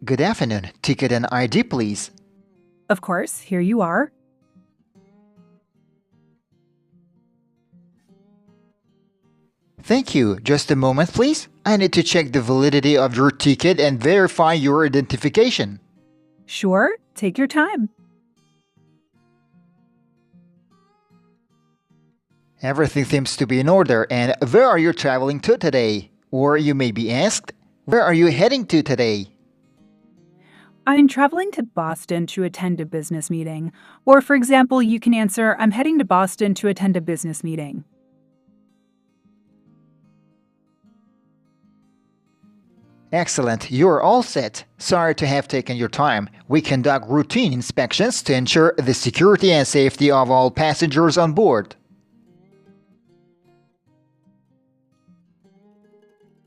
Good afternoon. Ticket and ID, please. Of course, here you are. Thank you. Just a moment, please. I need to check the validity of your ticket and verify your identification. Sure, take your time. Everything seems to be in order. And where are you traveling to today? Or you may be asked, where are you heading to today? I'm traveling to Boston to attend a business meeting. Or, for example, you can answer, I'm heading to Boston to attend a business meeting. Excellent. You're all set. Sorry to have taken your time. We conduct routine inspections to ensure the security and safety of all passengers on board.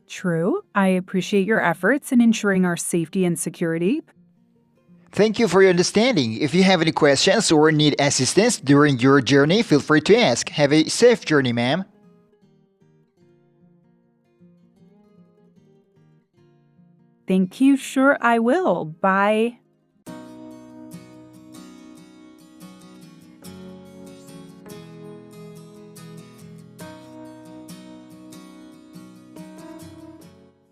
True, I appreciate your efforts in ensuring our safety and security. Thank you for your understanding. If you have any questions or need assistance during your journey, feel free to ask. Have a safe journey, ma'am. Thank you, sure I will. Bye.